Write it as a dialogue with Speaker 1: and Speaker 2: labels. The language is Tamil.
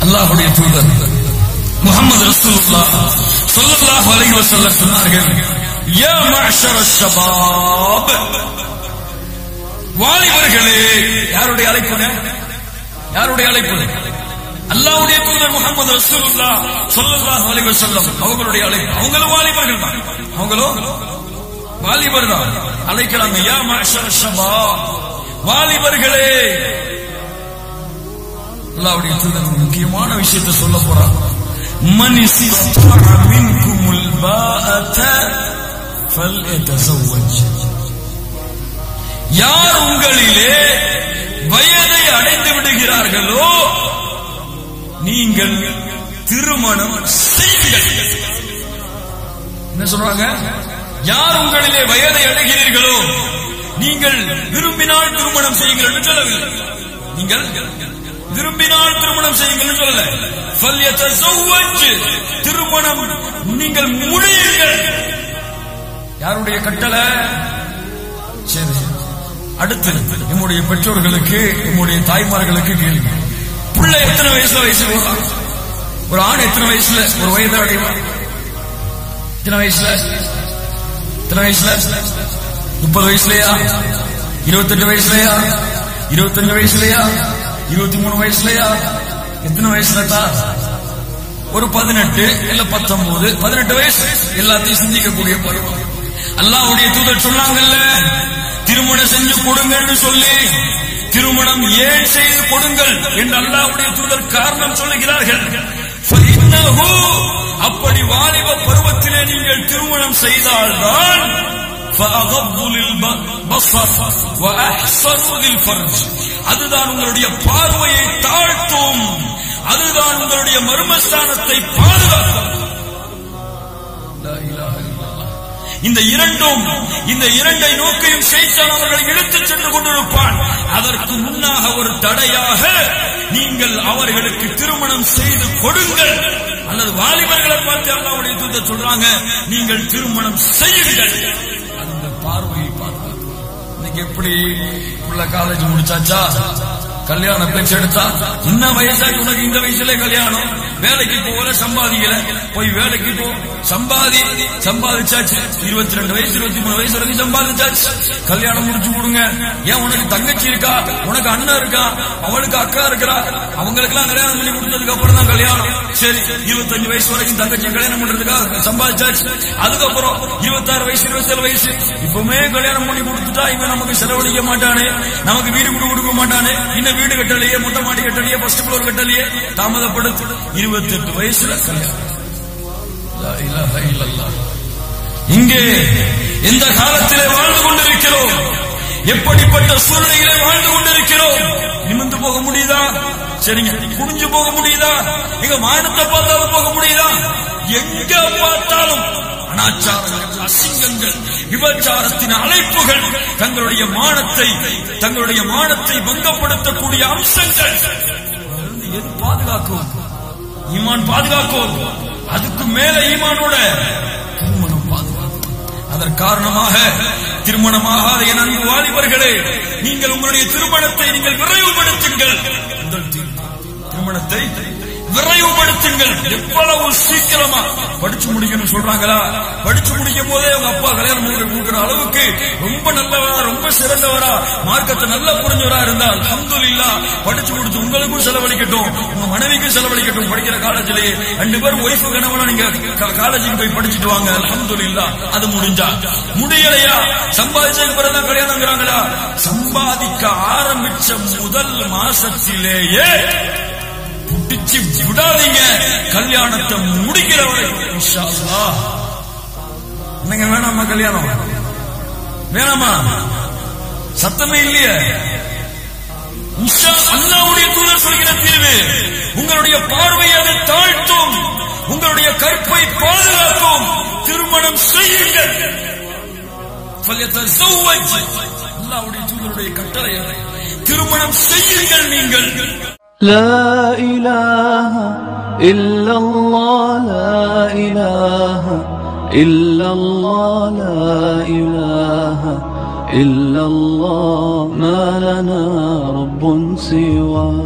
Speaker 1: அல்லாஹ்வுடைய தூதர் முஹம்மது ரசூலுல்லாஹ் ஸல்லல்லாஹு அலைஹி வஸல்லம் சொன்னார்கள், யா மஅஷர ஷபாப், வாலிபர்களே. யாருடைய அழைப்புங்க? யாருடைய அழைப்பு? அல்லாஹ்வுடைய தூதர் முஹம்மது ரசூலுல்லாஹ் ஸல்லல்லாஹு அலைஹி வஸல்லம் அவங்களுடைய அழைப்பு. அவங்களும் வாலிபர்கள் தான், அவங்களும் வாலிபர் தான். அழைக்கிறாங்க, யா மஅஷர ஷபாப், வாலிபர்களே. அல்லாஹ்வுடைய தூதர் முக்கியமான விஷயத்தை சொல்ல போறாங்க. மன் இஸ்ததஅ மின்குமுல் பாஅத ஃபல்யதஸவ்வஜ், யார் உங்களிலே வயதை அடைந்து விடுகிறார்களோ நீங்கள் திருமணம் செய்யுங்கள். என்ன சொல்றாங்க? யார் உங்களிலே வயதை அடைகிறீர்களோ நீங்கள் விரும்பினால் திருமணம் செய்யுங்கள் என்று சொல்லவில்லை. நீங்கள் விரும்பினால் திருமணம் செய்யுங்கள் சொல்லல. ஃபல்யதஸவ்வஜ், திருமணம் நீங்கள் முடியுங்கள். யாருடைய கட்டளை? சரி, அடுத்து நம்முடைய பெற்றோர்களுக்கு, நம்முடைய தாய்மார்களுக்கு கேள்வி. பிள்ளை எத்தனை வயசு போறான்? ஒரு ஆண் எத்தனை வயசுல ஒரு வயதை அடைவான்? எத்தனை வயசுல? 30 வயசுலயா? 28 வயசுலயா? 25 வயசுலயா? 23 வயசுலயா? எத்தனை வயசுல தான்? ஒரு 18 இல்ல 19, 18 வயசு எல்லாத்தையும் சிந்திக்கக்கூடிய பருவம். அல்லாஹ்வுடைய தூதர் சொன்னாங்கல்ல, திருமணம் செஞ்சு கொடுங்கன்னு சொல்லி, திருமணம் ஏன் செய்து கொடுங்கள் என்று அல்லாஹ்வுடைய தூதர் காரணம் சொல்லுகிறார்கள். அப்படி வாலிப பருவத்திலே நீங்கள் திருமணம் செய்தால்தான் அதுதான் உங்களுடைய பார்வையை தாழ்த்தும், அதுதான் உங்களுடைய மர்மஸ்தானத்தை பாதுகாக்கும். இந்த இரண்டை நோக்கியும் ஷைத்தான் அவர்களை இழுத்துச் சென்று கொண்டிருப்பான். அதற்கு முன்னாக ஒரு தடையாக நீங்கள் அவர்களுக்கு திருமணம் செய்து கொடுங்கள். அல்லது வாலிபர்களை பார்த்து அல்லாஹ்வுடைய தூதர் சொல்றாங்க, நீங்கள் திருமணம் செய்யுங்கள். அந்த பார்வையை பார்க்க இன்னைக்கு எப்படி உள்ள காலேஜ் முடிச்சாச்சா, கல்யாண பேச்சு எடுத்தா, இன்னும் வயசாகி உனக்கு இந்த வயசுல கல்யாணம், வேலைக்கு போகல, சம்பாதிக்கல, போய் வேலைக்கு போ, சம்பாதிச்சாச்சு, 22 வயசு 23 வயசு வரைக்கும் சம்பாதிச்சாச்சு, கல்யாணம் முடிச்சு கொடுங்க. ஏன் உனக்கு தங்கச்சி இருக்கா, உனக்கு அண்ணன் இருக்கா, அவளுக்கு அக்கா இருக்கிறா, அவங்களுக்கு எல்லாம் கல்யாணம் பண்ணி கொடுத்ததுக்கு அப்புறம் தான் கல்யாணம். சரி, 25 வயசு வரைக்கும் தங்கச்சி கல்யாணம் பண்றதுக்காக சம்பாதிச்சாச்சு. அதுக்கப்புறம் 26 வயசு 27 வயசு இப்பவுமே கல்யாணம் பண்ணி கொடுத்துட்டா இவன் நமக்கு செலவழிக்க மாட்டானே, நமக்கு வீடு கொடுக்க மாட்டானே, இன்னும் வீடு கட்டலையே, மொட்டை மாடி கட்டலையே, ஃபர்ஸ்ட் ஃப்ளோர் கட்டலையே, தாமதப்படுத்து 28 வயசுல கல்யாணம். இங்கே எந்த காலத்திலே வாழ்ந்து கொண்டிருக்கிறோம், எப்படிப்பட்ட சூழ்நிலையிலே வாழ்ந்து கொண்டிருக்கிறோம். நிமிர்ந்து போக முடியுதா? சரிங்க, குனிஞ்சு போக முடியுதா? எங்க மானத்தை பார்த்தாலும் போக முடியுதா? எங்க பார்த்தாலும் அனாச்சாரங்கள், அசிங்கங்கள், விபச்சாரத்தின் அழைப்புகள், தங்களுடைய மானத்தை பங்கப்படுத்தக்கூடிய அம்சங்கள். எது பாதுகாக்கும்? ஈமான் பாதுகாக்கும். அதுக்கு மேல ஈமானோட திருமணம் பாதுகாக்கும். அதற்கு காரணமாக திருமணமாகாத என் அன்பு வாலிபர்களே, நீங்கள் உங்களுடைய திருமணத்தை நீங்கள் விரைவுபடுத்துங்கள். திருமணத்தை விரைவுபடுத்துங்கள். எவ்வளவு சீக்கிரமா படிச்சு முடிக்கணும் சொல்றாங்களா? படிச்சு முடிக்கும் போதே உங்க அப்பா கல்யாணம் கொடுக்கிற அளவுக்கு ரொம்ப நல்லவரா, ரொம்ப சிறந்தவரா, மார்க்கத்தை நல்லா புரிஞ்சவரா இருந்தால் அல்ஹம்துலில்லாஹ், படிச்சு கொடுத்து உங்களுக்கும் செலவழிக்கட்டும், உங்க மனைவிக்கும் செலவழிக்கட்டும். படிக்கிற காலேஜிலேயே 2 பேரும் ஒய்ஃபு கணவனா நீங்க காலேஜுக்கு போய் படிச்சுட்டு வாங்க, அல்ஹம்துலில்லாஹ். அது முடிஞ்சா, முடியலையா, சம்பாதிச்சதுக்கு பிறகுதான் கல்யாணங்கிறாங்களா? சம்பாதிக்க ஆரம்பிச்ச முதல் மாசத்திலேயே பிடிச்சு விடாதீங்க, கல்யாணத்தை முடிக்கிற வரைக்கும் இன்ஷா அல்லாஹ். என்னங்க வேணாமா? கல்யாணம் வேணாமா? சத்தமே இல்லையே. இன்ஷா அல்லாஹ்வுடைய தூதர் சொல்கிற தீர்வு உங்களுடைய பார்வையை அதை தாழ்த்தும், உங்களுடைய கற்பை பாதுகாக்கும். திருமணம் செய்யுங்கள். அல்லாஹ்வுடைய தூதருடைய கட்டளை திருமணம் செய்யுங்கள். நீங்கள்
Speaker 2: لا إله إلا الله لا إله إلا الله لا إله إلا الله ما لنا رب سواه